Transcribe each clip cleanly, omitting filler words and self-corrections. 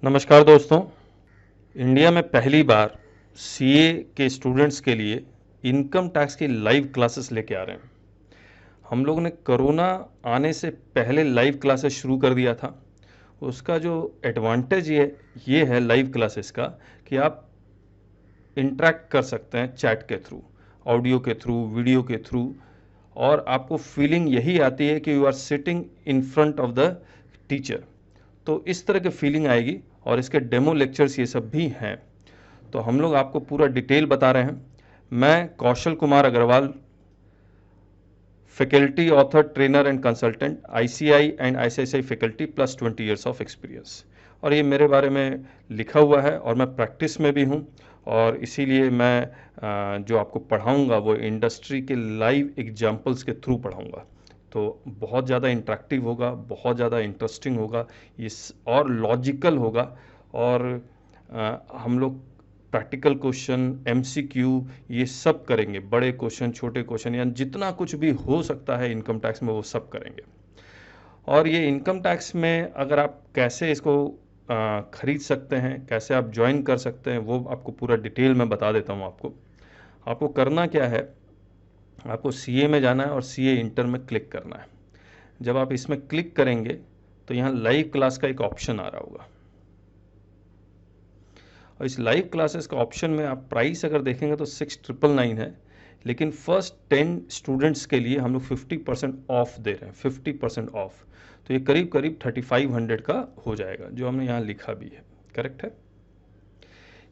नमस्कार दोस्तों। इंडिया में पहली बार सीए के स्टूडेंट्स के लिए इनकम टैक्स की लाइव क्लासेस लेके आ रहे हैं। हम लोगों ने कोरोना आने से पहले लाइव क्लासेस शुरू कर दिया था। उसका जो एडवांटेज ये है लाइव क्लासेस का कि आप इंटरेक्ट कर सकते हैं चैट के थ्रू, ऑडियो के थ्रू, वीडियो के थ्रू, और आपको फीलिंग यही आती है कि you are sitting in front of the teacher. तो इस तरह की फीलिंग आएगी और इसके डेमो लेक्चर्स ये सब भी हैं। तो हम लोग आपको पूरा डिटेल बता रहे हैं। मैं Kaushal Kumar Agrawal, faculty, author, trainer and consultant, ICI and ICICI faculty plus 20 years of experience. और ये मेरे बारे में लिखा हुआ है और मैं प्रैक्टिस में भी हूँ, और इसीलिए मैं जो आपको पढ़ाऊँगा वो इंडस्ट्री के लाइव एग्जाम्पल्स के थ्रू पढ़ाऊँगा। तो बहुत ज़्यादा इंटरेक्टिव होगा, बहुत ज़्यादा इंटरेस्टिंग होगा ये और लॉजिकल होगा। और हम लोग प्रैक्टिकल क्वेश्चन, एमसीक्यू, ये सब करेंगे। बड़े क्वेश्चन, छोटे क्वेश्चन, या जितना कुछ भी हो सकता है इनकम टैक्स में वो सब करेंगे। और ये इनकम टैक्स में अगर आप कैसे इसको खरीद सकते हैं, कैसे आप ज्वाइन कर सकते हैं, वो आपको पूरा डिटेल में बता देता हूँ। आपको करना क्या है, आपको सीए में जाना है और सीए इंटर में क्लिक करना है। जब आप इसमें क्लिक करेंगे तो यहाँ लाइव क्लास का एक ऑप्शन आ रहा होगा, और इस लाइव क्लासेस का ऑप्शन में आप प्राइस अगर देखेंगे तो 6999 है, लेकिन फर्स्ट 10 स्टूडेंट्स के लिए हम लोग 50% ऑफ दे रहे हैं। 50% ऑफ, तो ये करीब करीब 3500 का हो जाएगा, जो हमने यहाँ लिखा भी है। करेक्ट है।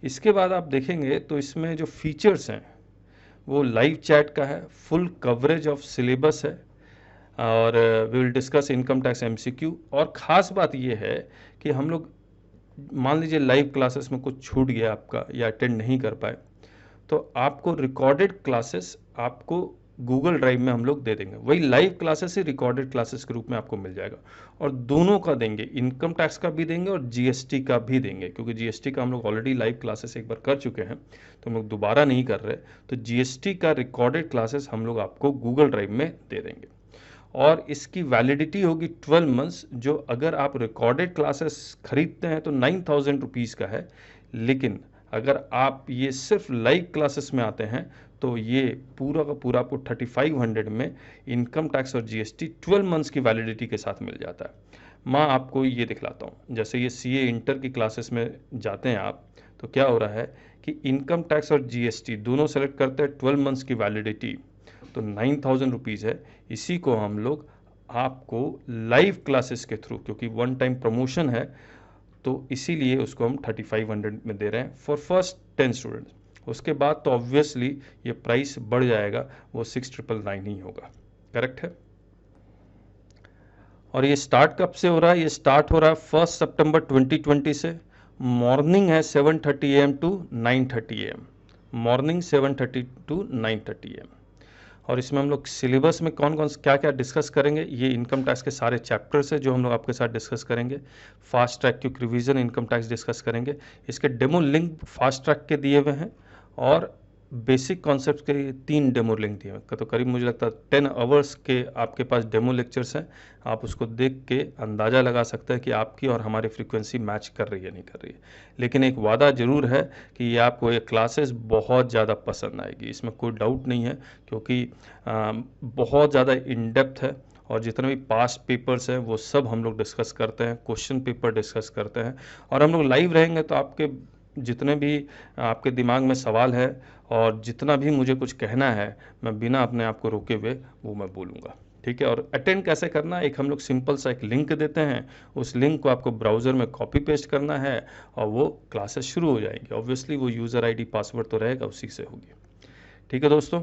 इसके बाद आप देखेंगे तो इसमें जो फीचर्स हैं वो लाइव चैट का है, फुल कवरेज ऑफ सिलेबस है, और we will discuss income tax MCQ. और ख़ास बात ये है कि हम लोग, मान लीजिए लाइव क्लासेस में कुछ छूट गया आपका या अटेंड नहीं कर पाए, तो आपको रिकॉर्डेड क्लासेस आपको गूगल ड्राइव में हम लोग दे देंगे। वही लाइव क्लासेस ही रिकॉर्डेड क्लासेस के रूप में आपको मिल जाएगा, और दोनों का देंगे, इनकम टैक्स का भी देंगे और जीएसटी का भी देंगे, क्योंकि जीएसटी का हम लोग ऑलरेडी लाइव क्लासेस एक बार कर चुके हैं, तो हम लोग दोबारा नहीं कर रहे। तो जीएसटी का रिकॉर्डेड क्लासेस हम लोग आपको गूगल ड्राइव में दे देंगे, और इसकी वैलिडिटी होगी 12 मंथ्स। जो अगर आप रिकॉर्डेड क्लासेस खरीदते हैं तो 9000 रुपीज़ का है, लेकिन अगर आप ये सिर्फ लाइव क्लासेस में आते हैं तो ये पूरा का पूरा आपको 3500 में इनकम टैक्स और जीएसटी 12 मंथ्स की वैलिडिटी के साथ मिल जाता है। मैं आपको ये दिखलाता हूँ। जैसे ये सीए इंटर की क्लासेस में जाते हैं आप, तो क्या हो रहा है कि इनकम टैक्स और जीएसटी दोनों सेलेक्ट करते हैं, 12 मंथ्स की वैलिडिटी, तो 9000 रुपीज़ है। इसी को हम लोग आपको लाइव क्लासेस के थ्रू, क्योंकि वन टाइम प्रमोशन है, तो इसीलिए उसको हम 3500 में दे रहे हैं फॉर फर्स्ट 10 स्टूडेंट्स। उसके बाद तो ऑब्वियसली ये प्राइस बढ़ जाएगा, वो 6999 ही होगा। करेक्ट है। और ये स्टार्ट कब से हो रहा है? ये स्टार्ट हो रहा है 1 सितंबर 2020 से। मॉर्निंग है 7:30 AM to 9:30 AM। Morning 7:30 to 9:30 AM। और इसमें हम लोग सिलेबस में कौन कौन क्या क्या डिस्कस करेंगे, ये इनकम टैक्स के सारे चैप्टर्स है जो हम लोग आपके साथ डिस्कस करेंगे। Fast track quick revision income tax discuss करेंगे। इसके डेमो लिंक फास्ट ट्रैक के दिए हुए हैं, और बेसिक कॉन्सेप्ट के 3 डेमो लिंक दिए हुए। तो करीब मुझे लगता है 10 आवर्स के आपके पास डेमो लेक्चर्स हैं। आप उसको देख के अंदाज़ा लगा सकते हैं कि आपकी और हमारी फ्रीक्वेंसी मैच कर रही है नहीं कर रही है। लेकिन एक वादा ज़रूर है कि ये आपको ये क्लासेस बहुत ज़्यादा पसंद आएगी, इसमें कोई डाउट नहीं है, क्योंकि बहुत ज़्यादा इन डेप्थ है। और जितने भी पास्ट पेपर्स हैं वो सब हम लोग डिस्कस करते हैं, क्वेश्चन पेपर डिस्कस करते हैं, और हम लोग लाइव रहेंगे तो आपके जितने भी आपके दिमाग में सवाल है और जितना भी मुझे कुछ कहना है, मैं बिना अपने आप को रोके हुए वो मैं बोलूँगा। ठीक है। और अटेंड कैसे करना है, एक हम लोग सिंपल सा एक लिंक देते हैं, उस लिंक को आपको ब्राउज़र में कॉपी पेस्ट करना है और वो क्लासेस शुरू हो जाएंगी। ऑब्वियसली वो यूज़र आईडी पासवर्ड तो रहेगा, उसी से होगी। ठीक है दोस्तों।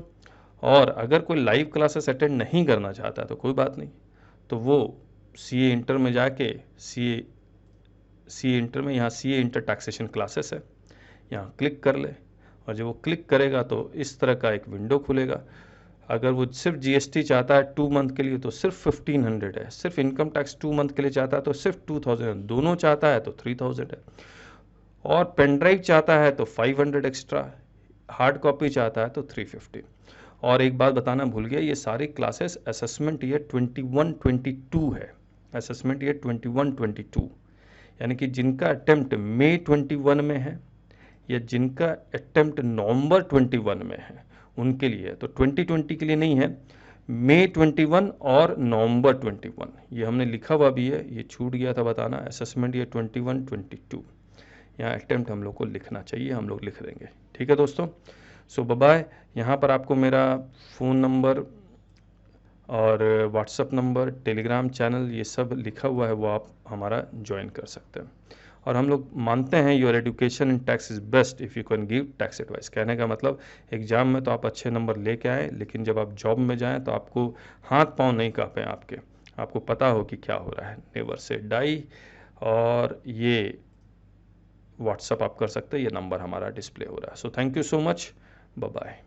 और अगर कोई लाइव क्लासेस अटेंड नहीं करना चाहता तो कोई बात नहीं, तो वो सीए इंटर में जाके सीए इंटर में, यहाँ सीए इंटर टैक्सेशन क्लासेस है, यहाँ क्लिक कर ले। और जब वो क्लिक करेगा तो इस तरह का एक विंडो खुलेगा। अगर वो सिर्फ जीएसटी चाहता है 2 मंथ के लिए तो सिर्फ 1500 है, सिर्फ इनकम टैक्स 2 मंथ के लिए चाहता है तो सिर्फ 2000, दोनों चाहता है तो 3000 है, और पेन ड्राइव चाहता है तो 500 एक्स्ट्रा, हार्ड कॉपी चाहता है तो 350। और एक बात बताना भूल गया, ये सारी क्लासेस असेसमेंट ईयर 21-22 है। असेसमेंट ईयर 21-22, यानी कि जिनका अटेम्प्ट मई 21 में है या जिनका अटेम्प्ट नवंबर 21 में है उनके लिए, तो 2020 के लिए नहीं है, मई 21 और नवंबर 21, ये हमने लिखा हुआ भी है, ये छूट गया था बताना। असेसमेंट ये 21 22, यहाँ अटेम्प्ट हम लोग को लिखना चाहिए, हम लोग लिख देंगे। ठीक है दोस्तों, सो बाय। यहाँ पर आपको मेरा फ़ोन नंबर और व्हाट्सअप नंबर, टेलीग्राम चैनल, ये सब लिखा हुआ है, वो आप हमारा ज्वाइन कर सकते हैं। और हम लोग मानते हैं your education in tax is best if you can give tax advice. कहने का मतलब एग्ज़ाम में तो आप अच्छे नंबर लेके आए, लेकिन जब आप जॉब में जाएं तो आपको हाथ पांव नहीं कांपें आपके, आपको पता हो कि क्या हो रहा है। Never say die. और ये व्हाट्सअप आप कर सकते हैं, ये नंबर हमारा डिस्प्ले हो रहा है। So thank you so much, bye bye.